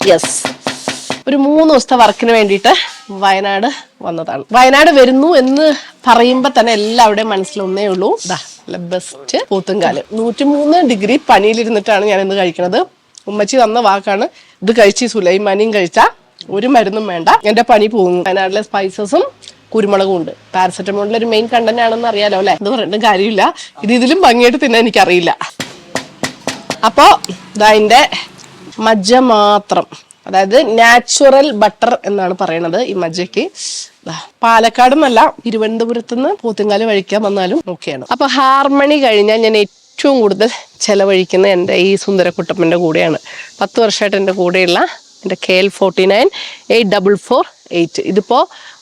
Yes, ഒരു 3 ദിവസത്തെ വർക്കിന് വേണ്ടിയിട്ട് വയനാട് വന്നതാണ്. വയനാട് വരുന്നു എന്ന് പറയുമ്പോ തന്നെ എല്ലാവരുടെയും മനസ്സിലൊന്നേ ഉള്ളൂ, ബെസ്റ്റ് പോത്തുംകാല്. 103 ഡിഗ്രി പനിയിലിരുന്നിട്ടാണ് ഞാൻ ഇന്ന് കഴിക്കുന്നത്. ഉമ്മച്ചി തന്ന വാക്കാണ്, ഇത് കഴിച്ച് സുലൈമാനിയും കഴിച്ചാ ഒരു മരുന്നും വേണ്ട, എന്റെ പനി പോകുന്നു. വയനാട്ടിലെ സ്പൈസസും കുരുമുളകും ഉണ്ട്. പാരസെറ്റമോളിലെ ഒരു മെയിൻ കണ്ടന്റ് ആണെന്ന് അറിയാലോ അല്ലെ, ഇത് പറഞ്ഞിട്ട് കാര്യമില്ല. ഇതിലും ഭംഗിയായിട്ട് തിന്നാൻ എനിക്കറിയില്ല. അപ്പോ ഇതിന്റെ മജ്ജ മാത്രം, അതായത് നാച്ചുറൽ ബട്ടർ എന്നാണ് പറയണത് ഈ മജ്ജയ്ക്ക്. പാലക്കാട് എന്നല്ല, തിരുവനന്തപുരത്ത് നിന്ന് പോത്തുംകാല് കഴിക്കാൻ വന്നാലും ഓക്കെയാണ്. അപ്പൊ ഹാർമണി കഴിഞ്ഞാൽ ഞാൻ ഏറ്റവും കൂടുതൽ ചെലവഴിക്കുന്ന എൻ്റെ ഈ സുന്ദരക്കുട്ടപ്പൻ്റെ കൂടെയാണ്. 10 വർഷമായിട്ട് എൻ്റെ കൂടെയുള്ള എൻ്റെ KL498448. ഇതിപ്പോ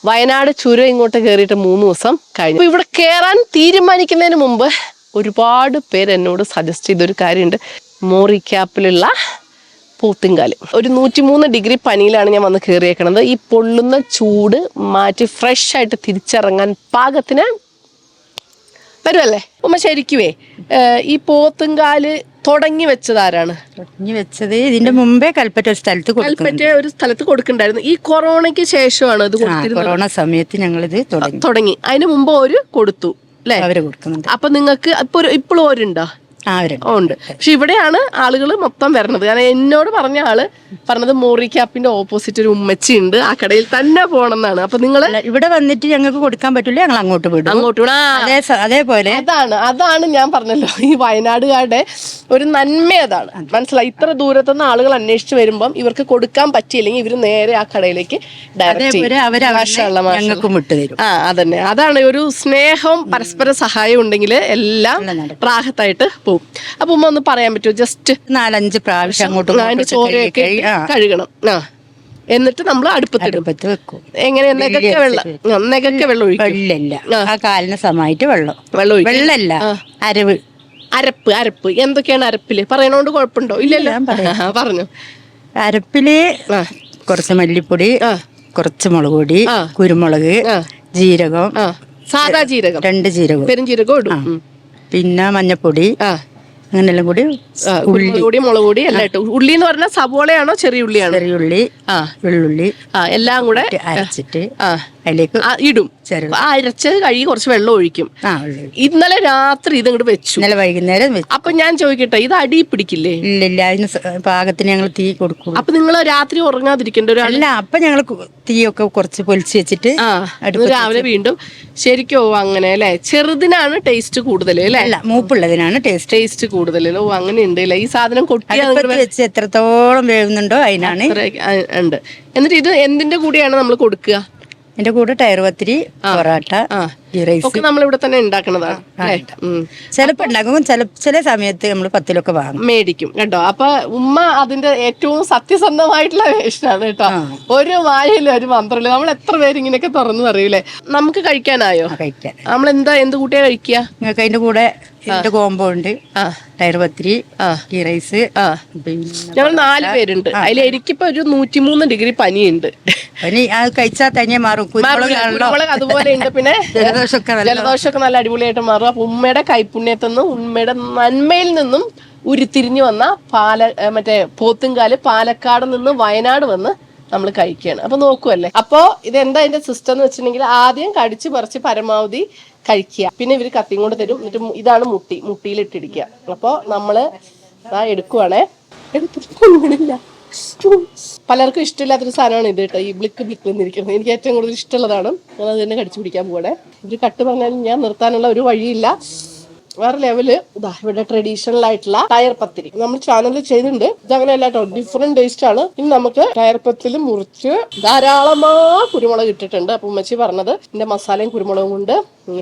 വയനാട് ചുരം ഇങ്ങോട്ട് കയറിയിട്ട് 3 ദിവസം കഴിഞ്ഞു. ഇവിടെ കയറാൻ തീരുമാനിക്കുന്നതിന് മുമ്പ് ഒരുപാട് പേര് എന്നോട് സജസ്റ്റ് ചെയ്തൊരു കാര്യമുണ്ട്, മോറിക്യാപ്പിലുള്ള പോത്തുംകാല്. ഒരു 103 ഡിഗ്രി പനിയിലാണ് ഞാൻ വന്ന് കയറിയേക്കണത്. ഈ പൊള്ളുന്ന ചൂട് മാറ്റി ഫ്രഷ് ആയിട്ട് തിരിച്ചിറങ്ങാൻ പാകത്തിന് വരുമല്ലേ ഉമ്മ? ശരിക്കുവേ ഈ പോത്തുംകാല് തുടങ്ങി വെച്ചത് ആരാണ്? തുടങ്ങി വെച്ചത് ഇതിന്റെ മുമ്പേ കൽപ്പറ്റ ഒരു സ്ഥലത്ത് കൊടുക്കണ്ടായിരുന്നു. ഈ കൊറോണയ്ക്ക് ശേഷമാണ് ഇത് കൊടുത്തിരുന്നത്. കൊറോണ സമയത്ത് ഞങ്ങൾ ഇത് തുടങ്ങി. അതിന് മുമ്പ് ഒരു കൊടുത്തു അല്ലെ? അവര് കൊടുക്കുന്നുണ്ട്. അപ്പൊ നിങ്ങൾക്ക് ഇപ്പോഴും ഓരുണ്ടോ? ഉണ്ട്. പക്ഷെ ഇവിടെയാണ് ആളുകൾ മൊത്തം വരണത്. കാരണം എന്നോട് പറഞ്ഞ ആള് പറഞ്ഞത് മോറിക്യാപ്പിന്റെ ഓപ്പോസിറ്റ് ഒരു ഉമ്മച്ചി ഉണ്ട്, ആ കടയിൽ തന്നെ പോകണമെന്നാണ്. അപ്പൊ നിങ്ങൾ ഇവിടെ വന്നിട്ട് ഞങ്ങൾക്ക് കൊടുക്കാൻ പറ്റില്ല, ഞങ്ങൾ അങ്ങോട്ട് വിടും. അതേപോലെ അതാണ് ഞാൻ പറഞ്ഞല്ലോ, ഈ വയനാടുകാരുടെ ഒരു നന്മ അതാണ്. മനസ്സിലായി? ഇത്ര ദൂരത്തുനിന്ന് ആളുകൾ അന്വേഷിച്ച് വരുമ്പം ഇവർക്ക് കൊടുക്കാൻ പറ്റിയില്ലെങ്കിൽ ഇവര് നേരെ ആ കടയിലേക്ക് ഡയറക്റ്റ് അതന്നെ. അതാണ് ഒരു സ്നേഹം, പരസ്പര സഹായം ഉണ്ടെങ്കിൽ എല്ലാം റാഹത്തായിട്ട് പോകും. അപ്പൊ ഉമ്മ ഒന്ന് പറയാൻ പറ്റുമോ? ജസ്റ്റ് 4-5 പ്രാവശ്യം അങ്ങോട്ട് അതിന്റെ ചോരയൊക്കെ കഴുകണം. എന്നിട്ട് നമ്മൾ അടുപ്പത്ത് വെക്കും. എങ്ങനെ നെകക്കെ വെള്ളം ഒഴിക്കും? വെള്ളമില്ല, ആ കാലിന് സമയത്ത് വെള്ളമല്ല, അരപ്പ്. എന്തൊക്കെയാണ് അരപ്പില്? പറയണോണ്ട് കുഴപ്പമുണ്ടോ? ഇല്ലല്ലോ, പറഞ്ഞു. അരപ്പില് കുറച്ച് മല്ലിപ്പൊടി, കുറച്ച് മുളക് പൊടി, കുരുമുളക്, ജീരകം, സാധാ ജീരകം, 2 ജീരകം, പെരുംജീരകം ഇടും. പിന്നെ മഞ്ഞപ്പൊടി, അങ്ങനെല്ലാം കൂടി, ഉള്ളി, മുളക് പൊടി എല്ലാം ഇട്ടു. ഉള്ളി എന്ന് പറഞ്ഞാൽ സവോളയാണോ ചെറിയ ഉള്ളിയാണോ? ചെറിയുള്ളി, വെള്ളുള്ളി എല്ലാം കൂടെ അരച്ചിട്ട് അതിലേക്ക് ഇടും. അരച്ച് കഴുകി കുറച്ച് വെള്ളം ഒഴിക്കും. ഇന്നലെ രാത്രി ഇത് ഇങ്ങോട്ട് വെച്ചു, ഇന്നലെ വൈകുന്നേരം വെച്ചു. അപ്പൊ ഞാൻ ചോദിക്കട്ടെ, ഇത് അടി പിടിക്കില്ലേ? ഇല്ല, അതിന് പാകത്തിന് ഞങ്ങൾ തീ കൊടുക്കും. അപ്പൊ നിങ്ങൾ രാത്രി ഉറങ്ങാതിരിക്കേണ്ട ഒരു അല്ല, അപ്പൊ ഞങ്ങൾ തീയൊക്കെ കുറച്ച് പൊലിച്ച് വെച്ചിട്ട് രാവിലെ വീണ്ടും ശരിക്കോ അങ്ങനെ അല്ലെ? ചെറുതിനാണ് ടേസ്റ്റ് കൂടുതൽ അല്ലെ? അല്ല, മൂപ്പുള്ളതിനാണ് ടേസ്റ്റ് കൂടുതൽ. ഓ, അങ്ങനെ ഉണ്ട് അല്ലെ? ഈ സാധനം വെച്ച് എത്രത്തോളം വേവുന്നുണ്ടോ അതിനാണ് ഉണ്ട്. എന്നിട്ട് ഇത് എന്തിന്റെ കൂടെയാണ് നമ്മൾ കൊടുക്കുക? എന്റെ കൂടെ ടയർ പത്തിരി, പൊറാട്ട, ഒക്കെ നമ്മൾ ഇവിടെ തന്നെ ഉണ്ടാക്കുന്നതാണ്. ചിലപ്പോ ഉണ്ടാക്കും, ചില സമയത്ത് നമ്മൾ 10-ലൊക്കെ മേടിക്കും കേട്ടോ. അപ്പൊ ഉമ്മ അതിന്റെ ഏറ്റവും സത്യസന്ധമായിട്ടുള്ള വേഷനാണ് കേട്ടോ. ഒരു വായയില്ല, ഒരു മന്ത്രമില്ല. നമ്മൾ എത്ര പേര് ഇങ്ങനെയൊക്കെ തുറന്നു പറയൂലേ. നമുക്ക് കഴിക്കാനായോ? നമ്മൾ എന്ത് കൂട്ടിയാ കഴിക്കുക? നിങ്ങൾക്ക് അതിന്റെ കൂടെ കോംബോ ഉണ്ട്, ടയർ പത്തിരി, ഗീ റൈസ്. ഞങ്ങൾ 4 പേരുണ്ട്. അതിൽ എനിക്കിപ്പോ ഒരു 103 ഡിഗ്രി പനിയുണ്ട്. പനി കഴിച്ചാൽ തന്നെ മാറും. കുരുമുളക് അതുപോലെ ഉണ്ട്. പിന്നെ ജലദോഷമൊക്കെ നല്ല അടിപൊളിയായിട്ട് മാറും. അപ്പൊ ഉമ്മയുടെ കൈപുണ്യത്തിൽ ഉമ്മയുടെ നന്മയിൽ നിന്നും ഉരുത്തിരിഞ്ഞു വന്ന മറ്റേ പോത്തുംകാല് പാലക്കാട് നിന്ന് വയനാട് വന്ന് നമ്മൾ കഴിക്കുകയാണ്. അപ്പൊ നോക്കുവല്ലേ. അപ്പൊ ഇതെന്താ അതിന്റെ സിസ്റ്റം എന്ന് വെച്ചിട്ടുണ്ടെങ്കിൽ, ആദ്യം കടിച്ചു പറിച്ച് പരമാവധി കഴിക്കുക. പിന്നെ ഇവര് കത്തിയും കൊണ്ട് തരും. എന്നിട്ട് ഇതാണ് മുട്ടിയിലിട്ടിടിക്കുക. അപ്പൊ നമ്മള് എടുക്കുവാണേ. എടുത്തില്ല, പലർക്കും ഇഷ്ടമില്ലാത്തൊരു സാധനമാണ് ഇത് കേട്ടോ, ഈ ബ്ലിക്ക് എന്നിരിക്കുന്നത്. എനിക്ക് ഏറ്റവും കൂടുതൽ ഇഷ്ടമുള്ളതാണ്. ഞാൻ അത് തന്നെ കടിച്ചു പിടിക്കാൻ പോകണേ. ഇവര് കട്ട് പറഞ്ഞാലും ഞാൻ നിർത്താനുള്ള ഒരു വഴിയില്ല. വേറെ ലെവല് ഇവിടെ ട്രഡീഷണൽ ആയിട്ടുള്ള ടയർ പത്തിരി നമ്മൾ ചാനലിൽ ചെയ്തിട്ടുണ്ട്. ഇതങ്ങനെ അല്ല കേട്ടോ, ഡിഫറെന്റ് ടേസ്റ്റ് ആണ്. ഇനി നമുക്ക് ടയർ പത്തിരി മുറിച്ച് ധാരാളമാ കുരുമുളക് ഇട്ടിട്ടുണ്ട്. അപ്പൊ ഉമ്മച്ചി പറഞ്ഞത് എന്റെ മസാലയും കുരുമുളകും കൊണ്ട്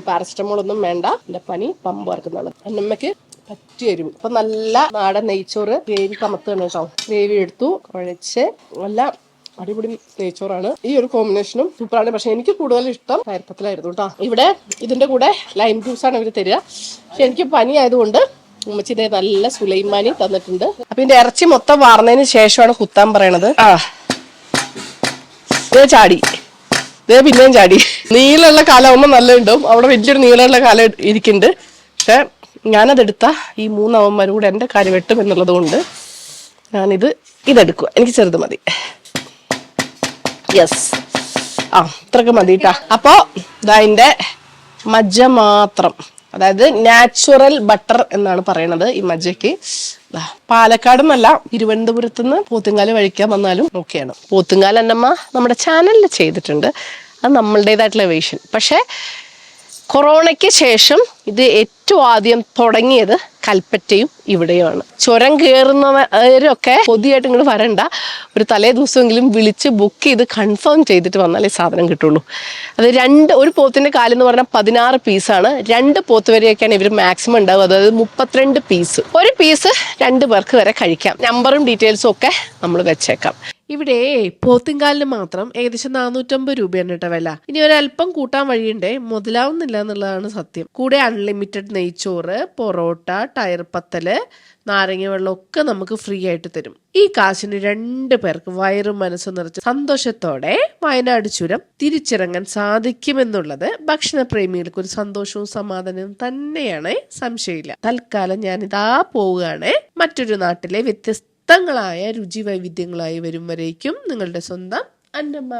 പാരസെറ്റമോൾ ഒന്നും വേണ്ട, എന്റെ പനി പമ്പ് വറക്കുന്നതാണ്. അന്നമ്മക്ക് പറ്റി എരിവ്. അപ്പൊ നല്ല നാടൻ നെയ്ച്ചോറ് ഗ്രേവി കമത്താണ് കേട്ടോ. ഗ്രേവി എടുത്തു കുഴച്ച് നല്ല അടിപൊളി നെയ്ച്ചോറാണ്. ഈ ഒരു കോമ്പിനേഷനും സൂപ്പറാണ്. പക്ഷെ എനിക്ക് കൂടുതൽ ഇഷ്ടം കയർപ്പത്തിലായിരുന്നു കേട്ടോ. ഇവിടെ ഇതിന്റെ കൂടെ ലൈം ജ്യൂസാണ് ഇവര് തരിക. പക്ഷെ എനിക്ക് പനി ആയതുകൊണ്ട് ഉമ്മച്ചി ഇതേ നല്ല സുലൈമാനി തന്നിട്ടുണ്ട്. അപ്പൊ ഇതിന്റെ ഇറച്ചി മൊത്തം വാർന്നതിന് ശേഷമാണ് കുത്താൻ പറയണത്. ചാടി പിന്നെയും ചാടി. നീളമുള്ള കാലാവുമ്പോ നല്ല ഉണ്ടാവും. അവിടെ വലിയൊരു നീളമുള്ള കാലം ഇരിക്കുന്നുണ്ട്. പക്ഷെ ഞാനതെടുത്ത ഈ 3 അവന്മാരും കൂടെ എന്റെ കാര്യം വെട്ടും എന്നുള്ളത് കൊണ്ട് ഞാനിത് ഇതെടുക്കുക, എനിക്ക് ചെറുത് മതി. യെസ്, ഇത്രയൊക്കെ മതി കേട്ടാ. അപ്പോ ഇതിന്റെ മജ്ജ മാത്രം, അതായത് നാച്ചുറൽ ബട്ടർ എന്നാണ് പറയണത് ഈ മജ്ജയ്ക്ക്. പാലക്കാട് എന്നല്ല, തിരുവനന്തപുരത്ത് നിന്ന് പോത്തുങ്കാല് കഴിക്കാൻ വന്നാലും ഓക്കെയാണ്. പോത്തുങ്കാൽ എന്നമ്മ നമ്മുടെ ചാനലിൽ ചെയ്തിട്ടുണ്ട്, അത് നമ്മളുടേതായിട്ടുള്ള വേഷൻ. പക്ഷെ കൊറോണയ്ക്ക് ശേഷം ഇത് ഏറ്റവും ആദ്യം തുടങ്ങിയത് കൽപ്പറ്റയും ഇവിടെയുമാണ്. ചുരം കയറുന്നവരൊക്കെ പൊതിയായിട്ട് ഇങ്ങോട്ട് വരണ്ട, ഒരു തലേ ദിവസമെങ്കിലും വിളിച്ച് ബുക്ക് ചെയ്ത് കൺഫേം ചെയ്തിട്ട് വന്നാലേ സാധനം കിട്ടുള്ളൂ. അത് ഒരു പോത്തിന്റെ കാലെന്ന് പറഞ്ഞാൽ 16 പീസാണ്. 2 പോത്ത് വരെയൊക്കെയാണ് ഇവർ മാക്സിമം ഉണ്ടാവുക, അതായത് 32 പീസ്. ഒരു പീസ് 2 പേർക്ക് വരെ കഴിക്കാം. നമ്പറും ഡീറ്റെയിൽസും ഒക്കെ നമ്മൾ വെച്ചേക്കാം. ഇവിടെ പോത്തിങ്കാലിന് മാത്രം ഏകദേശം 450 രൂപയാണ് കേട്ടോ വില. ഇനി ഒരല്പം കൂട്ടാൻ വഴിയുണ്ടേ, മുതലാവുന്നില്ല എന്നുള്ളതാണ് സത്യം. കൂടെ അൺലിമിറ്റഡ് നെയ്ച്ചോറ്, പൊറോട്ട, ടയർ പത്തല്, നാരങ്ങ വെള്ളം ഒക്കെ നമുക്ക് ഫ്രീ ആയിട്ട് തരും. ഈ കാശിന് 2 പേർക്ക് വയറും മനസ്സും നിറച്ച് സന്തോഷത്തോടെ വയനാട് ചുരം തിരിച്ചിറങ്ങാൻ സാധിക്കുമെന്നുള്ളത് ഭക്ഷണപ്രേമികൾക്ക് ഒരു സന്തോഷവും സമാധാനവും തന്നെയാണ്, സംശയമില്ല. തൽക്കാലം ഞാനിതാ പോവുകയാണ്. മറ്റൊരു നാട്ടിലെ വ്യത്യസ്തങ്ങളായ രുചി വൈവിധ്യങ്ങളായി വരും വരേക്കും നിങ്ങളുടെ സ്വന്തം അന്നമ്മ.